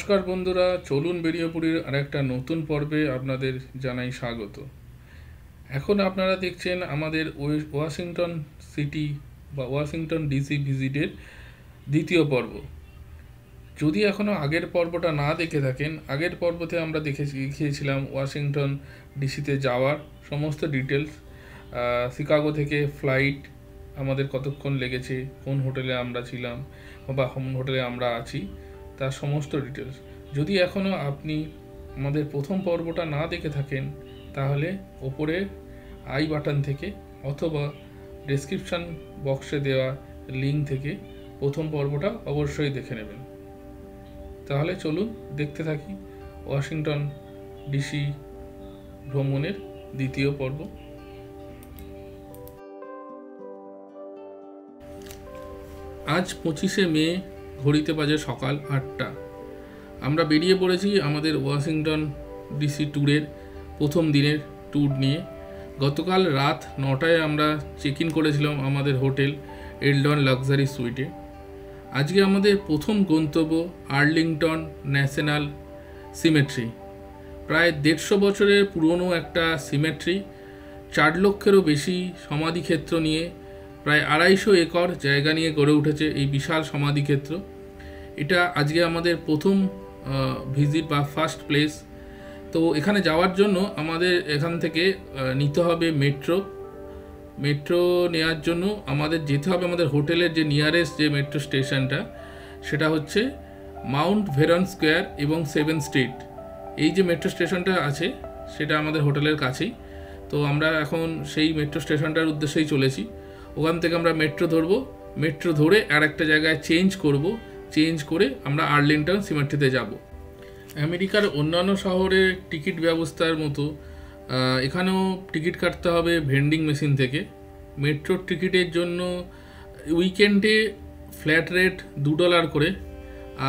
নমস্কার বন্ধুরা, চলুন বেরিয়েপুরীর আরেকটা নতুন পর্বে আপনাদের জানাই স্বাগত। এখন আপনারা দেখছেন আমাদের ওয়াশিংটন সিটি বা ওয়াশিংটন ডিসি ভিজিটের দ্বিতীয় পর্ব। যদি এখনও আগের পর্বটা না দেখে থাকেন, আগের পর্বতে আমরা দেখিয়েছিলাম ওয়াশিংটন ডিসিতে যাওয়ার সমস্ত ডিটেলস, শিকাগো থেকে ফ্লাইট আমাদের কতক্ষণ লেগেছে, কোন হোটেলে আমরা ছিলাম বা কোন হোটেলে আমরা আছি, তার সমস্ত ডিটেলস। যদি এখনও আপনি আমাদের প্রথম পর্বটা না দেখে থাকেন, তাহলে ওপরে আই বাটন থেকে অথবা ডেসক্রিপশান বক্সে দেওয়া লিঙ্ক থেকে প্রথম পর্বটা অবশ্যই দেখে নেবেন। তাহলে চলুন দেখতে থাকি ওয়াশিংটন ডিসি ভ্রমণের দ্বিতীয় পর্ব। আজ 25শে মে, ঘড়িতে বাজে সকাল 8টা। আমরা বেরিয়ে পড়েছি আমাদের ওয়াশিংটন ডিসি ট্যুরের প্রথম দিনের ট্যুর নিয়ে। গতকাল রাত 9টায় আমরা চেক ইন করেছিলাম আমাদের হোটেল এলডন লাক্সারি সুইটে। আজকে আমাদের প্রথম গন্তব্য আর্লিংটন ন্যাশনাল সিমেট্রি। প্রায় 150 বছরের পুরনো একটা সিমেট্রি, 4 লক্ষেরও বেশি সমাধিক্ষেত্র নিয়ে, প্রায় 250 একর জায়গা নিয়ে গড়ে উঠেছে এই বিশাল সমাধিক্ষেত্র। এটা আজকে আমাদের প্রথম ভিজিট বা ফার্স্ট প্লেস। তো এখানে যাওয়ার জন্য আমাদের এখান থেকে নিতে হবে মেট্রো নেওয়ার জন্য আমাদের যেতে হবে আমাদের হোটেলের যে নিয়ারেস্ট যে মেট্রো স্টেশনটা, সেটা হচ্ছে মাউন্ট ভেরন স্কোয়ার এবং 7th স্ট্রিট। এই যে মেট্রো স্টেশনটা আছে সেটা আমাদের হোটেলের কাছেই। তো আমরা এখন সেই মেট্রো স্টেশনটার উদ্দেশ্যেই চলেছি। ওখান থেকে আমরা মেট্রো ধরে আর একটা জায়গায় চেঞ্জ করে আমরা আর্লিংটন সিমেট্রিতে যাব। আমেরিকার অন্যান্য শহরের টিকিট ব্যবস্থার মতো এখানেও টিকিট কাটতে হবে ভেন্ডিং মেশিন থেকে। মেট্রোর টিকিটের জন্য উইকেন্ডে ফ্ল্যাট রেট $2 করে,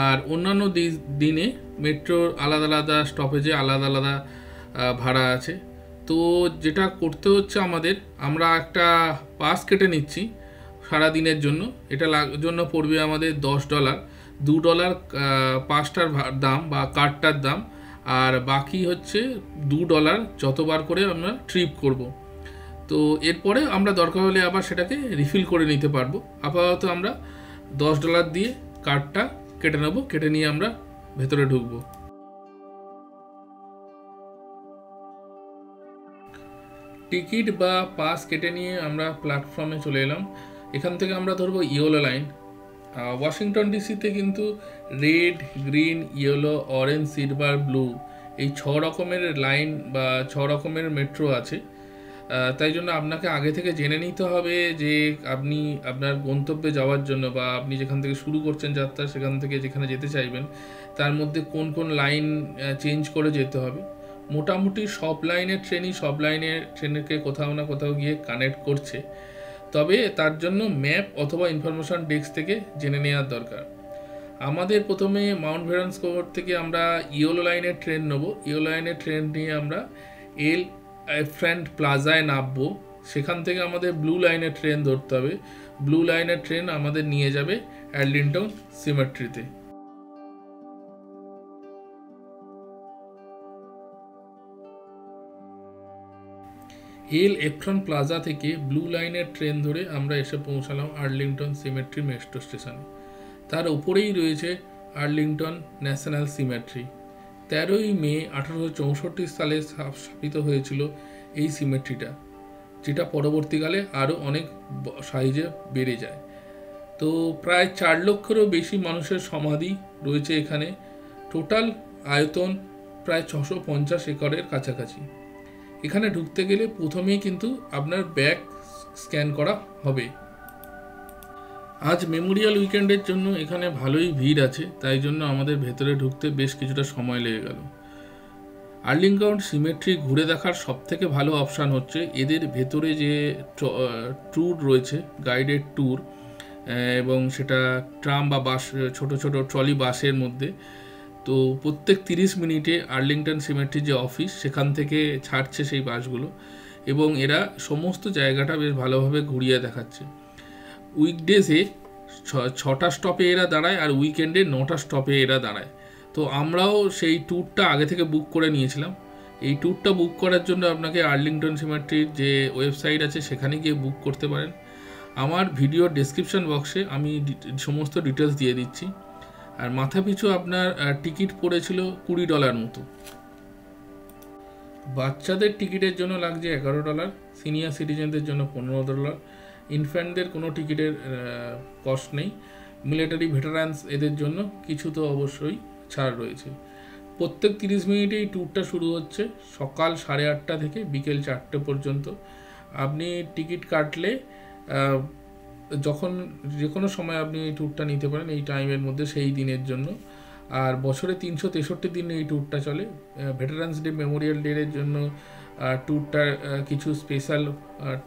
আর অন্যান্য দিনে মেট্রোর আলাদা আলাদা স্টপেজে আলাদা আলাদা ভাড়া আছে। তো যেটা করতে হচ্ছে আমরা একটা পাস কেটে নিচ্ছি সারা দিনের জন্য। এটা জন্য পড়বে আমাদের $10, $2 পাসটার দাম বা কার্ডটার দাম, আর বাকি হচ্ছে $2 যতবার করে আমরা ট্রিপ করব। তো এরপরে আমরা দরকার হলে আবার সেটাকে রিফিল করে নিতে পারবো। আপাতত আমরা $10 দিয়ে কার্ডটা কেটে নিয়ে আমরা ভেতরে ঢুকবো। টিকিট বা পাস কেটে নিয়ে আমরা প্ল্যাটফর্মে চলে এলাম। এখান থেকে আমরা ধরবো ইয়েলো লাইন। ওয়াশিংটন ডিসিতে কিন্তু red, green, yellow, orange, silver, blue এই 6 রকমের লাইন বা 6 রকমের মেট্রো আছে। তাই জন্য আপনাকে আগে থেকে জেনে নিতে হবে যে আপনি আপনার গন্তব্যে যাওয়ার জন্য বা আপনি যেখান থেকে শুরু করছেন যাত্রা, সেখান থেকে যেখানে যেতে চাইবেন তার মধ্যে কোন কোন লাইন চেঞ্জ করে যেতে হবে। মোটামুটি সব লাইনের ট্রেনকে কোথাও না কোথাও গিয়ে কানেক্ট করছে, তবে তার জন্য ম্যাপ অথবা ইনফরমেশন ডেস্ক থেকে জেনে নেওয়ার দরকার। আমাদের প্রথমে মাউন্ট ভেরন স্কোয়ার থেকে আমরা ইয়েলো লাইনের ট্রেন নেব। ইয়েলো লাইনের ট্রেন নিয়ে আমরা এলিফ্যান্ট প্লাজায় নামবো। সেখান থেকে আমাদের ব্লু লাইনের ট্রেন ধরতে হবে। ব্লু লাইনের ট্রেন আমাদের নিয়ে যাবে আর্লিংটন সিমেট্রিতে। এলিফ্যান্ট প্লাজা থেকে ব্লু লাইনের ট্রেন ধরে আমরা এসে পৌঁছালাম আর্লিংটন সিমেট্রি মেট্রো স্টেশনে। তার উপরেই রয়েছে আর্লিংটন ন্যাশনাল সিমেট্রি। 13ই মে 1864 সালে স্থাপিত হয়েছিল এই সিমেট্রিটা, যেটা পরবর্তীকালে আরও অনেক সাইজে বেড়ে যায়। তো প্রায় 4 লক্ষেরও বেশি মানুষের সমাধি রয়েছে এখানে। টোটাল আয়তন প্রায় 650 একরের কাছাকাছি। এখানে ঢুকতে গেলে প্রথমেই কিন্তু আপনার ব্যাগ স্ক্যান করা হবে। আজ মেমোরিয়াল উইকেন্ডের জন্য এখানে ভালোই ভিড় আছে, তাই জন্য আমাদের ভেতরে ঢুকতে বেশ কিছুটা সময় লেগে গেল। আর্লিংটন সিমেট্রি ঘুরে দেখার সবথেকে ভালো অপশান হচ্ছে এদের ভেতরে যে ট্যুর রয়েছে, গাইডেড ট্যুর, এবং সেটা ট্রাম বা বাস, ছোট ছোট ট্রলি বাসের মধ্যে। তো প্রত্যেক 30 মিনিটে আর্লিংটন সিমেট্রির যে অফিস, সেখান থেকে ছাড়ছে সেই বাসগুলো, এবং এরা সমস্ত জায়গাটা বেশ ভালোভাবে ঘুরিয়ে দেখাচ্ছে। উইকডেজে 6টা স্টপে এরা দাঁড়ায় আর উইকেন্ডে 9টা স্টপে এরা দাঁড়ায়। তো তো আমরাও সেই ট্যুরটা আগে থেকে বুক করে নিয়েছিলাম। এই ট্যুরটা বুক করার জন্য আপনাকে আর্লিংটন সিমেট্রির যে ওয়েবসাইট আছে সেখানে গিয়ে বুক করতে পারেন। আমার ভিডিওর ডেসক্রিপশন বক্সে আমি সমস্ত ডিটেলস দিয়ে দিচ্ছি। আর মাথাপিছু আপনার টিকিট পড়েছিল $20 মতো। বাচ্চাদের টিকিটের জন্য লাগছে $11, সিনিয়র সিটিজেনদের জন্য $15, ইনফ্যান্টদের কোনো টিকিটের কস্ট নেই। মিলিটারি ভেটারান্স এদের জন্য কিছু তো অবশ্যই ছাড় রয়েছে। প্রত্যেক 30 মিনিটেই ট্যুরটা শুরু হচ্ছে সকাল 8:30 থেকে বিকেল 4টে পর্যন্ত। আপনি টিকিট কাটলে যখন যে কোনো সময় আপনি এই ট্যুরটা নিতে পারেন এই টাইমের মধ্যে সেই দিনের জন্য। আর বছরে 363 দিন এই ট্যুরটা চলে। ভেটারান্স ডে, মেমোরিয়াল ডের জন্য ট্যুরটার কিছু স্পেশাল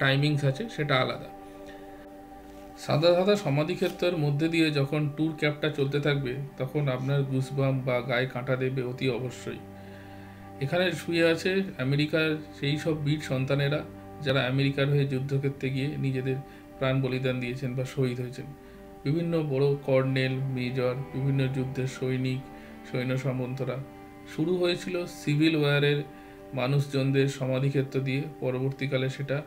টাইমিংস আছে, সেটা আলাদা। সাদা সাদা সমাধিক্ষেত্রের মধ্যে দিয়ে যখন ট্যুর ক্যাবটা চলতে থাকবে তখন আপনার গুসবাম্প বা গায়ে কাঁটা দেবে অতি অবশ্যই। এখানে শুয়ে আছে আমেরিকার সেই সব বীর সন্তানেরা যারা আমেরিকার হয়ে যুদ্ধক্ষেত্রে গিয়ে নিজেদের প্রাণ বলিদান দিয়েছেন বা শহীদ হয়েছেন। বিভিন্ন বড় কর্নেল, মেজর, বিভিন্ন যুদ্ধের সৈনিক, সৈন্য সামন্তরা। শুরু হয়েছিল সিভিল ওয়ারের মানুষজনদের সমাধিক্ষেত্র দিয়ে, পরবর্তীকালে সেটা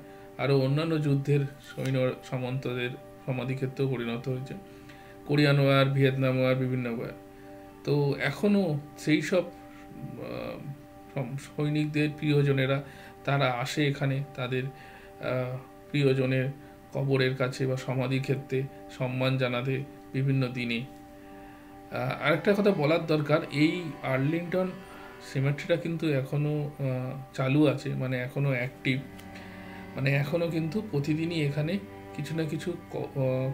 আরও অন্যান্য যুদ্ধের সৈন্য সামন্তদের সমাধিক্ষেত্রেও পরিণত হয়েছে। কোরিয়ান ওয়ার, ভিয়েতনাম ওয়ার, বিভিন্ন ওয়ার। তো এখনও সেই সব সৈনিকদের প্রিয়জনেরা তারা আসে এখানে তাদের প্রিয়জনের কবরের কাছে বা সমাধিক্ষেত্রে সম্মান জানাতে বিভিন্ন দিনে। আরেকটা কথা বলার দরকার, এই আর্লিংটন সিমেট্রিটা কিন্তু এখনও চালু আছে, মানে এখনও অ্যাক্টিভ। মানে এখনও কিন্তু প্রতিদিনই এখানে কিছু না কিছু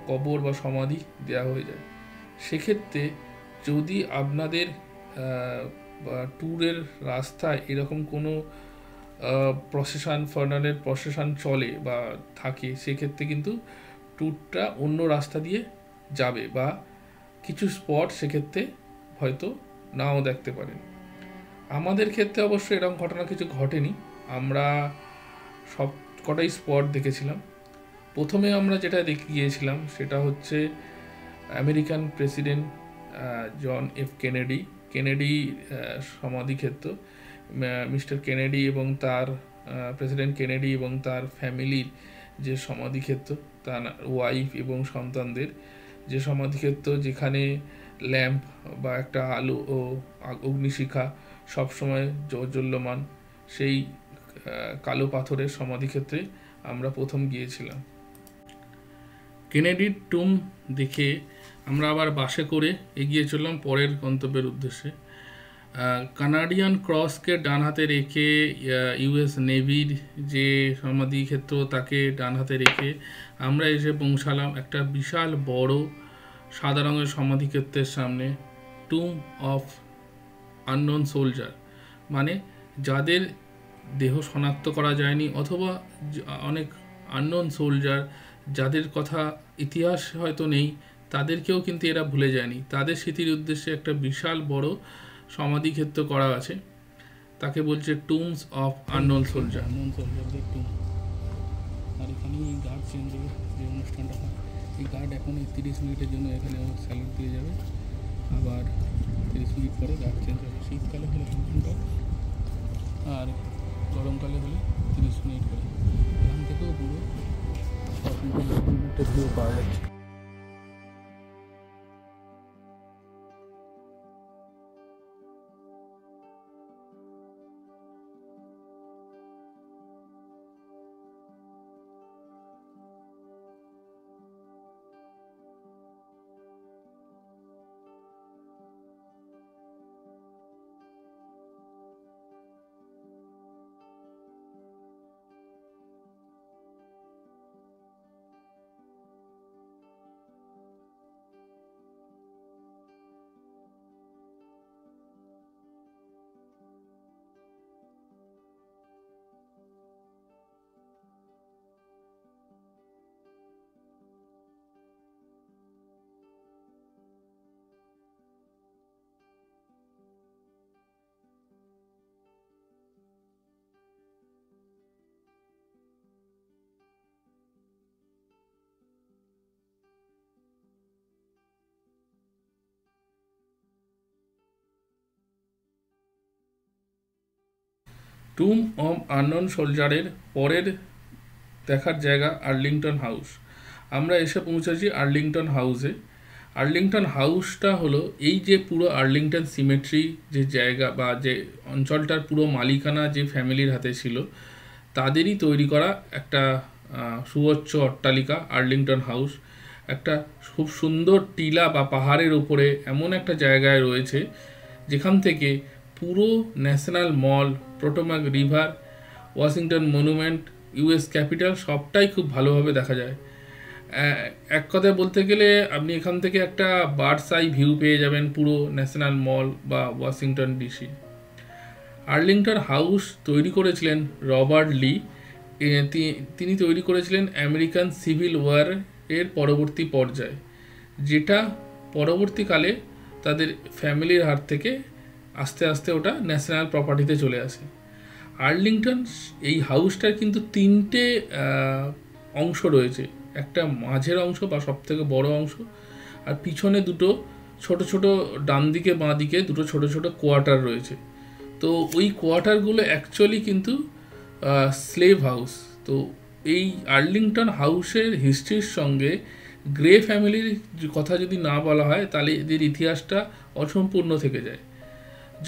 কবর বা সমাধি দেওয়া হয়ে যায়। সেক্ষেত্রে যদি আপনাদের ট্যুরের রাস্তায় এরকম কোনো ফার্নারের প্রসেশন চলে বা থাকে, সেক্ষেত্রে কিন্তু ট্যুরটা অন্য রাস্তা দিয়ে যাবে বা কিছু স্পট সেক্ষেত্রে হয়তো নাও দেখতে পারেন। আমাদের ক্ষেত্রে অবশ্য এরকম ঘটনা কিছু ঘটেনি, আমরা সব কটাই স্পট দেখেছিলাম। প্রথমে আমরা যেটা দেখে গিয়েছিলাম সেটা হচ্ছে American president John F Kennedy সমাধিক্ষেত্র। মিস্টার কেনেডি এবং তার প্রেসিডেন্ট কেনেডি এবং তার ফ্যামিলির যে সমাধিক্ষেত্র, তার ওয়াইফ এবং সন্তানদের যে সমাধিক্ষেত্র, যেখানে ল্যাম্প বা একটা আলো ও অগ্নিশিখা সবসময় জ্বলমান, সেই কালো পাথরের সমাধিক্ষেত্রে আমরা প্রথম গিয়েছিলাম। কেনেডির টুম দেখে আমরা আবার বাসে করে এগিয়ে চললাম পরের গন্তব্যের উদ্দেশ্যে। কানাডিয়ান ক্রসকে ডান হাতে রেখে ইউএস নেভির যে সমাধিক্ষেত্র তাকে ডান হাতে রেখে আমরা এসে পৌঁছালাম একটা বিশাল বড় সাদা রঙের সমাধিক্ষেত্রের সামনে। টুম অফ আননোন সোলজার, মানে যাদের দেহ শনাক্ত করা যায়নি অথবা অনেক আননোন সোলজার যাদের কথা ইতিহাস হয়তো নেই, তাদেরকেও কিন্তু এরা ভুলে যায়নি। তাদের স্মৃতির উদ্দেশ্যে একটা বিশাল বড় সমাধিক্ষেত্র করা আছে, তাকে বলছে টুমস অফ আননোন সোলজার। সোলজারদের টুম। আর এখানে এই গার্ড চেঞ্জ হবে, যে অনুষ্ঠানটা হয় এই গার্ড এখন 30 মিনিটের জন্য এখানে স্যালুট দিয়ে যাবে, আবার 30 মিনিট পরে গার্ড চেঞ্জ হবে। শীতকালে হলে 2 ঘন্টা আর গরমকালে হলে 30 মিনিট করে। এখান থেকেও পুরো 10 মিনিটের ভিউ পাওয়া যাচ্ছে। টুম অফ আননোন সোলজারের পরের দেখার জায়গা আর্লিংটন হাউস। আমরা এসে পৌঁছেছি আর্লিংটন হাউসে। আর্লিংটন হাউসটা হলো এই যে পুরো আর্লিংটন সিমেট্রি যে জায়গা বা যে অঞ্চলটার পুরো মালিকানা যে ফ্যামিলির হাতে ছিল, তাদেরই তৈরি করা একটা সুউচ্চ অট্টালিকা আর্লিংটন হাউস। একটা খুব সুন্দর টিলা বা পাহাড়ের উপরে এমন একটা জায়গায় রয়েছে যেখান থেকে পুরো National Mall, Potomac River, Washington Monument, US Capitol সবটাই খুব ভালোভাবে দেখা যায়। এক কথায় বলতে গেলে আপনি এখান থেকে একটা বার্ডস আই ভিউ পেয়ে যাবেন পুরো ন্যাশনাল মল বা ওয়াশিংটন ডিসি। আর্লিংটন হাউস তৈরি করেছিলেন রবার্ট লি। তিনি তৈরি করেছিলেন আমেরিকান সিভিল ওয়ার এর পরবর্তী পর্যায়ে, যেটা পরবর্তীকালে তাদের ফ্যামিলির হাত থেকে আস্তে আস্তে ওটা ন্যাশনাল প্রপার্টিতে চলে আসে। আর্লিংটন এই হাউসটার কিন্তু 3টে অংশ রয়েছে, একটা মাঝের অংশ বা সবথেকে বড় অংশ, আর পিছনে দুটো ছোট ছোট, ডান দিকে বাঁ দিকে দুটো ছোট ছোট কোয়ার্টার রয়েছে। তো ওই কোয়ার্টারগুলো অ্যাকচুয়ালি কিন্তু স্লেভ হাউস। তো এই আর্লিংটন হাউসের হিস্ট্রির সঙ্গে গ্রে ফ্যামিলির কথা যদি না বলা হয় তাহলে এদের ইতিহাসটা অসম্পূর্ণ থেকে যায়।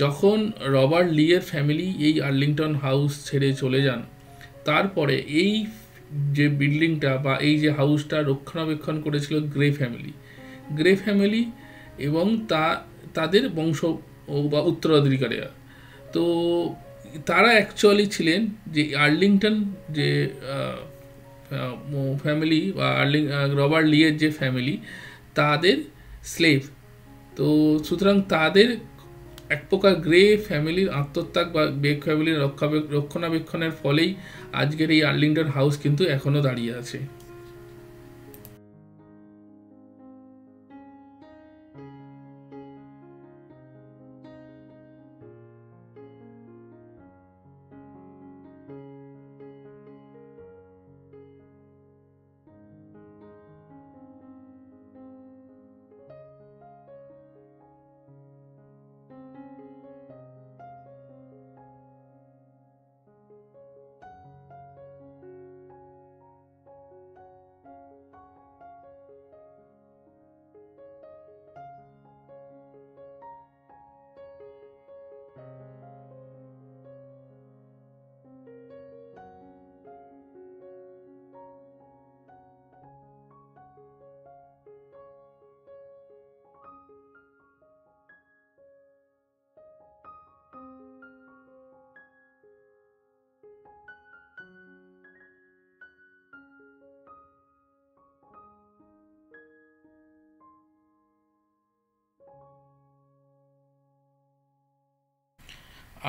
যখন রবার্ট লি এর ফ্যামিলি এই আর্লিংটন হাউস ছেড়ে চলে যান, তারপরে এই যে বিল্ডিংটা বা এই যে হাউসটা রক্ষণাবেক্ষণ করেছিল গ্রে ফ্যামিলি এবং তাদের বংশ বা উত্তরাধিকারীরা। তো তারা অ্যাকচুয়ালি ছিলেন যে আর্লিংটন যে ফ্যামিলি বা রবার্ট লি এর যে ফ্যামিলি, তাদের স্লেভ। তো সুতরাং তাদের এক প্রকার গ্রে ফ্যামিলির আত্মত্যাগ বা বেক ফ্যামিলির রক্ষণাবেক্ষণের ফলেই আজকের এই আর্লিংটন হাউস কিন্তু এখনও দাঁড়িয়ে আছে।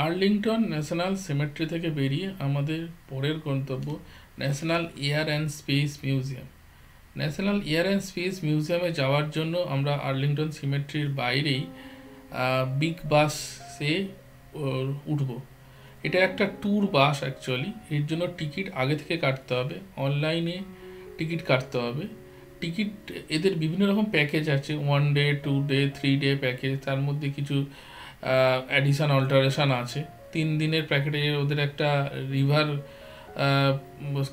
আর্লিংটন ন্যাশনাল সিমেট্রি থেকে বেরিয়ে আমাদের পরের গন্তব্য national Air and Space museum. National Air and space মিউজিয়ামে যাওয়ার জন্য আমরা আর্লিংটন সিমেট্রির বাইরেই বিগ বাসে উঠব। এটা একটা ট্যুর বাস অ্যাকচুয়ালি। এর জন্য টিকিট আগে থেকে কাটতে হবে, অনলাইনে টিকিট কাটতে হবে। টিকিট এদের বিভিন্ন রকম প্যাকেজ আছে, 1 ডে, 2 ডে, 3 ডে প্যাকেজ। তার মধ্যে কিছু অ্যাডিশন অল্টারেশন আছে। 3 দিনের প্যাকেটে ওদের একটা রিভার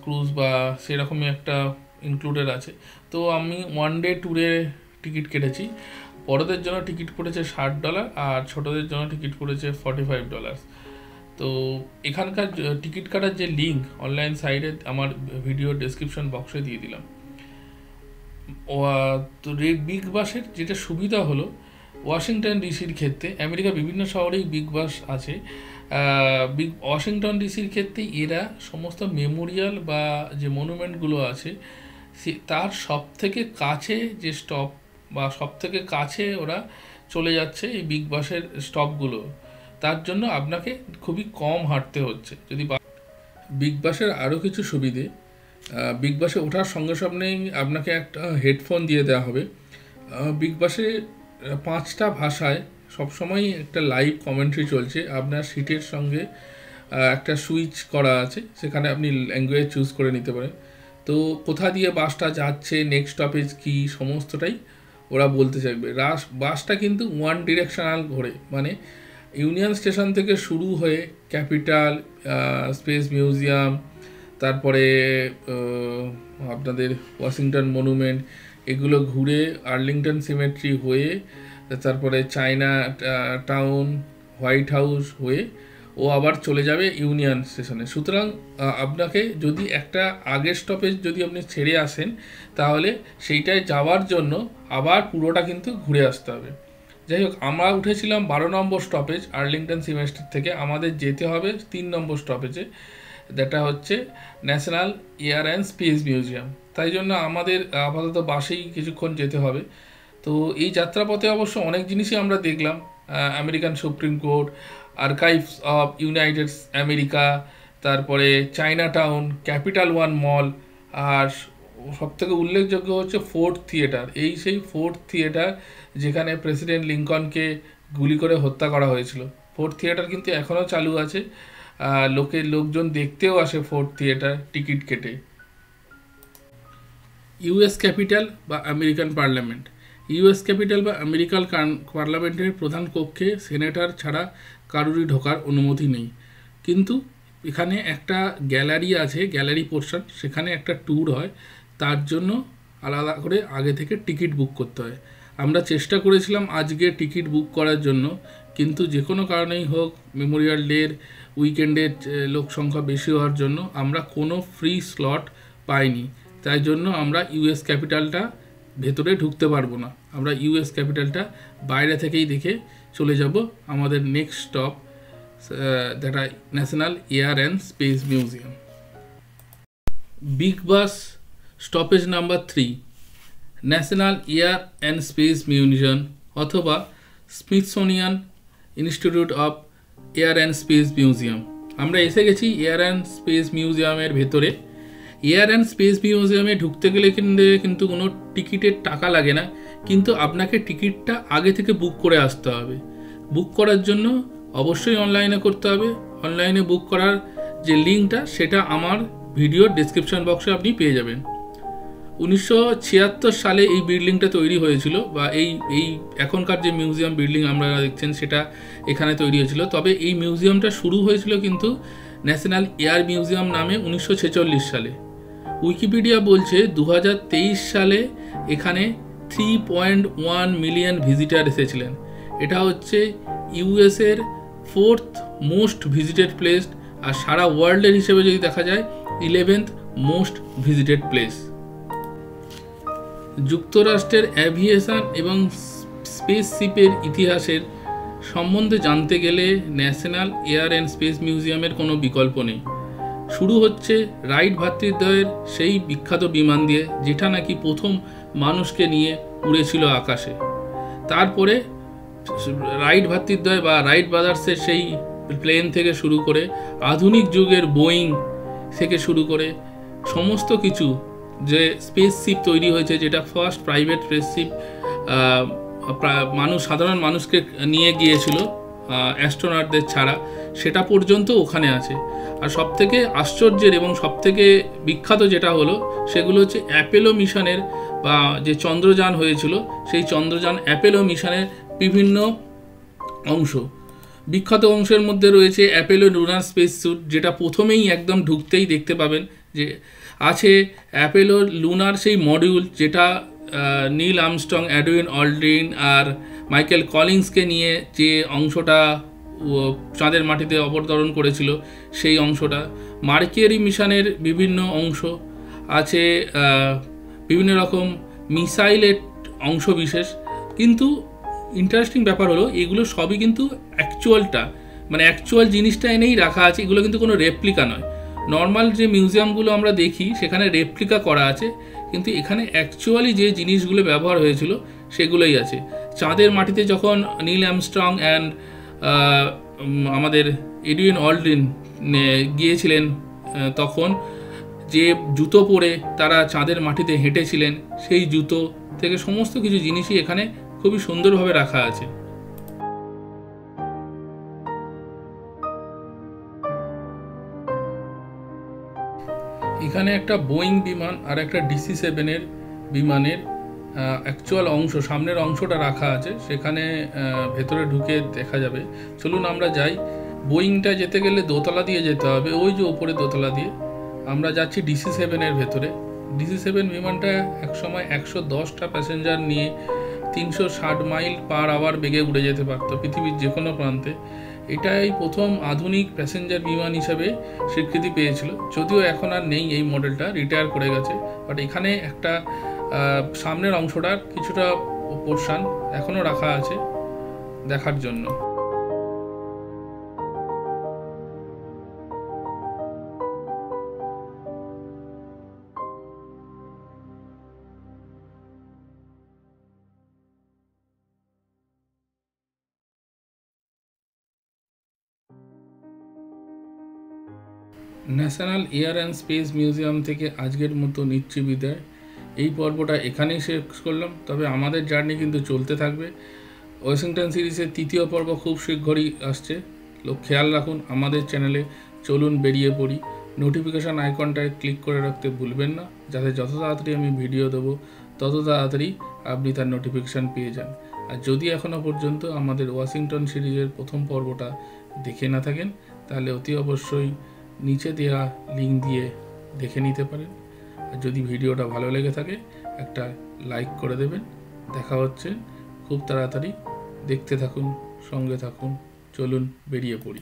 ক্রুজ বা সেরকমই একটা ইনক্লুডেড আছে। তো আমি 1 ডে ট্যুরে টিকিট কেটেছি। বড়দের জন্য টিকিট পড়েছে $60 আর ছোটদের জন্য টিকিট পড়েছে $45। তো এখানকার টিকিট কাটার যে লিঙ্ক অনলাইন সাইটে আমার ভিডিও ডেসক্রিপশন বক্সে দিয়ে দিলাম। তো বিগ বাসের যেটা সুবিধা হলো, ওয়াশিংটন ডিসির ক্ষেত্রে, আমেরিকার বিভিন্ন শহরেই বিগ বাস আছে, ওয়াশিংটন ডিসির ক্ষেত্রে এরা সমস্ত মেমোরিয়াল বা যে মনুমেন্টগুলো আছে তার সব থেকে কাছে যে স্টপ বা সব থেকে কাছে ওরা চলে যাচ্ছে এই বিগ বাসের স্টপগুলো। তার জন্য আপনাকে খুবই কম হাঁটতে হচ্ছে। যদি বিগ বাসের আরও কিছু সুবিধে, বিগ বাসে ওঠার সঙ্গে সঙ্গেই আপনাকে একটা হেডফোন দিয়ে দেওয়া হবে। বিগ বাসে 5টা ভাষায় সবসময় একটা লাইভ কমেন্ট্রি চলছে। আপনার সিটের সঙ্গে একটা সুইচ করা আছে, সেখানে আপনি ল্যাঙ্গুয়েজ চুজ করে নিতে পারেন। তো কোথা দিয়ে বাসটা যাচ্ছে, নেক্সট স্টপেজ কী, সমস্তটাই ওরা বলতে চাইবে। বাসটা কিন্তু ওয়ান ডিরেকশনাল ঘোরে, মানে ইউনিয়ন স্টেশন থেকে শুরু হয়ে ক্যাপিটাল, স্পেস মিউজিয়াম, তারপরে আপনাদের ওয়াশিংটন মনুমেন্ট, এগুলো ঘুরে আর্লিংটন সিমেট্রি হয়ে, তারপরে চায়না টাউন, হোয়াইট হাউস হয়ে ও আবার চলে যাবে ইউনিয়ন স্টেশনে। সুতরাং আপনাকে যদি একটা আগের স্টপেজ যদি আপনি ছেড়ে আসেন, তাহলে সেইটায় যাওয়ার জন্য আবার পুরোটা কিন্তু ঘুরে আসতে হবে। যাই হোক, আমরা উঠেছিলাম 12 নম্বর স্টপেজ আর্লিংটন সিমেট্রি থেকে। আমাদের যেতে হবে 3 নম্বর স্টপেজে, যেটা হচ্ছে national Air and Space museum. তাই জন্য আমাদের আপাতত বাসেই কিছুক্ষণ যেতে হবে। তো এই যাত্রাপথে অবশ্য অনেক জিনিসই আমরা দেখলাম। American supreme court, archives of United America, তারপরে চায়না টাউন, ক্যাপিটাল ওয়ান মল, আর সবথেকে উল্লেখযোগ্য হচ্ছে ফোর্ড থিয়েটার। এই সেই ফোর্ড থিয়েটার যেখানে প্রেসিডেন্ট লিঙ্কনকে গুলি করে হত্যা করা হয়েছিল। ফোর্ড থিয়েটার কিন্তু এখনও চালু আছে, লোকজন দেখতেও আসে ফোর্ড থিয়েটার টিকিট কেটে। ইউএস ক্যাপিটাল বা আমেরিকান পার্লামেন্ট। ইউএস ক্যাপিটাল বা আমেরিকান পার্লামেন্টের প্রধান কক্ষে সেনেটর ছাড়া কারোরই ঢোকার অনুমতি নেই, কিন্তু এখানে একটা গ্যালারি আছে, গ্যালারি পোর্শন, সেখানে একটা ট্যুর হয়। তার জন্য আলাদা করে আগে থেকে টিকিট বুক করতে হয়। আমরা চেষ্টা করেছিলাম আজকে টিকিট বুক করার জন্য, কিন্তু যে কোনো কারণেই হোক, মেমোরিয়াল ডের উইকেন্ডের লোক সংখ্যা বেশি হওয়ার জন্য আমরা কোনো ফ্রি স্লট পাইনি। তাই জন্য আমরা ইউএস ক্যাপিটালটা ভেতরে ঢুকতে পারবো না। আমরা ইউএস ক্যাপিটালটা বাইরে থেকেই দেখে চলে যাব আমাদের নেক্সট স্টপ, যেটা National Air and Space Museum. Big Bus stoppage number 3, National Air and Space Museum অথবা Smithsonian Institute of Air and Space Museum. আমরা এসে গেছি এয়ার অ্যান্ড স্পেস মিউজিয়ামের ভেতরে। এয়ার অ্যান্ড স্পেস মিউজিয়ামে ঢুকতে গেলে কিন্তু কোনো টিকিটের টাকা লাগে না, কিন্তু আপনাকে টিকিটটা আগে থেকে বুক করে আসতে হবে। বুক করার জন্য অবশ্যই অনলাইনে করতে হবে। অনলাইনে বুক করার যে লিঙ্কটা, সেটা আমার ভিডিওর ডেসক্রিপশন বক্সে আপনি পেয়ে যাবেন। 1976 সালে এই বিল্ডিংটা তৈরি হয়েছিল, বা এই এখনকার যে মিউজিয়াম বিল্ডিং আমরা দেখছেন সেটা এখানে তৈরি হয়েছিল। তবে এই মিউজিয়ামটা শুরু হয়েছিল কিন্তু ন্যাশনাল এয়ার মিউজিয়াম নামে 1946 সালে। উইকিপিডিয়া বলছে 2023 সালে এখানে 3.1 মিলিয়ন ভিজিটার এসেছিলেন। এটা হচ্ছে ইউএসের 4th মোস্ট ভিজিটেড প্লেস, আর সারা ওয়ার্ল্ডের হিসেবে যদি দেখা যায় 11th মোস্ট ভিজিটেড প্লেস। যুক্তরাষ্ট্রের অ্যাভিয়েশন এবং স্পেসশিপের ইতিহাসের সম্বন্ধে জানতে গেলে ন্যাশনাল এয়ার অ্যান্ড স্পেস মিউজিয়ামের কোনো বিকল্প নেই। শুরু হচ্ছে রাইট ভ্রাতৃদ্বয়ের সেই বিখ্যাত বিমান দিয়ে, যেটা নাকি প্রথম মানুষকে নিয়ে উড়েছিল আকাশে। তারপরে রাইট ভ্রাতৃদ্বয় বা রাইট ব্রাদার্সের সেই প্লেন থেকে শুরু করে আধুনিক যুগের বোয়িং থেকে শুরু করে সমস্ত কিছু যে স্পেসশিপ তৈরি হয়েছে, যেটা ফার্স্ট প্রাইভেট স্পেসশিপ সাধারণ মানুষকে নিয়ে গিয়েছিল অ্যাস্ট্রোনটদের ছাড়া, সেটা পর্যন্ত ওখানে আছে। আর সবথেকে আশ্চর্যের এবং সবথেকে বিখ্যাত যেটা হলো, সেগুলো হচ্ছে অ্যাপোলো মিশনের বা যে চন্দ্রযান হয়েছিল, সেই চন্দ্রযান অ্যাপোলো মিশনের বিভিন্ন অংশ। বিখ্যাত অংশের মধ্যে রয়েছে অ্যাপোলো লুনার স্পেস স্যুট, যেটা প্রথমেই একদম ঢুকতেই দেখতে পাবেন যে আছে অ্যাপোলো লুনার সেই মডিউল, যেটা নীল আর্মস্ট্রং, এডউইন অলড্রিন আর মাইকেল কলিন্সকে নিয়ে যে অংশটা চাঁদের মাটিতে অবতরণ করেছিল, সেই অংশটা। মার্কিউরি মিশনের বিভিন্ন অংশ আছে, বিভিন্ন রকম মিসাইলের অংশ বিশেষ। কিন্তু ইন্টারেস্টিং ব্যাপার হলো, এগুলো সবই কিন্তু অ্যাকচুয়াল জিনিসটা এনেই রাখা আছে। এগুলো কিন্তু কোনো রেপ্লিকা নয়। নর্মাল যে মিউজিয়ামগুলো আমরা দেখি সেখানে রেপ্লিকা করা আছে, কিন্তু এখানে অ্যাকচুয়ালি যে জিনিসগুলো ব্যবহার হয়েছিল সেগুলোই আছে। চাঁদের মাটিতে যখন নীল আর্মস্ট্রং অ্যান্ড আমাদের এডউইন অলড্রিন গিয়েছিলেন, তখন যে জুতো পরে তারা চাঁদের মাটিতে হেঁটেছিলেন, সেই জুতো থেকে সমস্ত কিছু জিনিসই এখানে খুবই সুন্দরভাবে রাখা আছে। এখানে একটা বোয়িং বিমান আর একটা DC-7 বিমানের অ্যাকচুয়াল অংশ, সামনের অংশটা রাখা আছে, সেখানে ভেতরে ঢুকে দেখা যাবে। চলুন আমরা যাই। বোয়িংটা যেতে গেলে দোতলা দিয়ে যেতে হবে, ওই যে ওপরে দোতলা দিয়ে। আমরা যাচ্ছি DC-7-এর ভেতরে। DC-7 বিমানটা একসময় 110টা প্যাসেঞ্জার নিয়ে 360 মাইল পার আওয়ার বেগে উড়ে যেতে পারতো পৃথিবীর যে কোনো প্রান্তে। এটাই প্রথম আধুনিক প্যাসেঞ্জার বিমান হিসাবে স্বীকৃতি পেয়েছিল, যদিও এখন আর নেই এই মডেলটা, রিটায়ার করে গেছে। বাট এখানে একটা সামনের অংশটার কিছুটা পোর্শন এখনও রাখা আছে দেখার জন্য। National Air and Space museum থেকে আজকের মতো নিচ্ছি বিদায়। এই পর্বটা এখানেই শেষ করলাম, তবে আমাদের জার্নি কিন্তু চলতে থাকবে। ওয়াশিংটন সিরিজের 3য় পর্ব খুব শীঘ্রই আসছে। খেয়াল রাখুন আমাদের চ্যানেলে চলুন বেরিয়ে পড়ি। নোটিফিকেশান আইকনটায় ক্লিক করে রাখতে ভুলবেন না, যাতে যত তাড়াতাড়ি আমি ভিডিও দেবো তত তাড়াতাড়ি আপনি তার নোটিফিকেশান পেয়ে যান। আর যদি এখনও পর্যন্ত আমাদের ওয়াশিংটন সিরিজের প্রথম পর্বটা দেখে না থাকেন, তাহলে অতি অবশ্যই নিচে দেওয়া লিঙ্ক দিয়ে দেখে নিতে পারেন। আর যদি ভিডিওটা ভালো লেগে থাকে একটা লাইক করে দেবেন। দেখা হচ্ছে খুব তাড়াতাড়ি। দেখতে থাকুন, সঙ্গে থাকুন, চলুন বেরিয়ে পড়ি।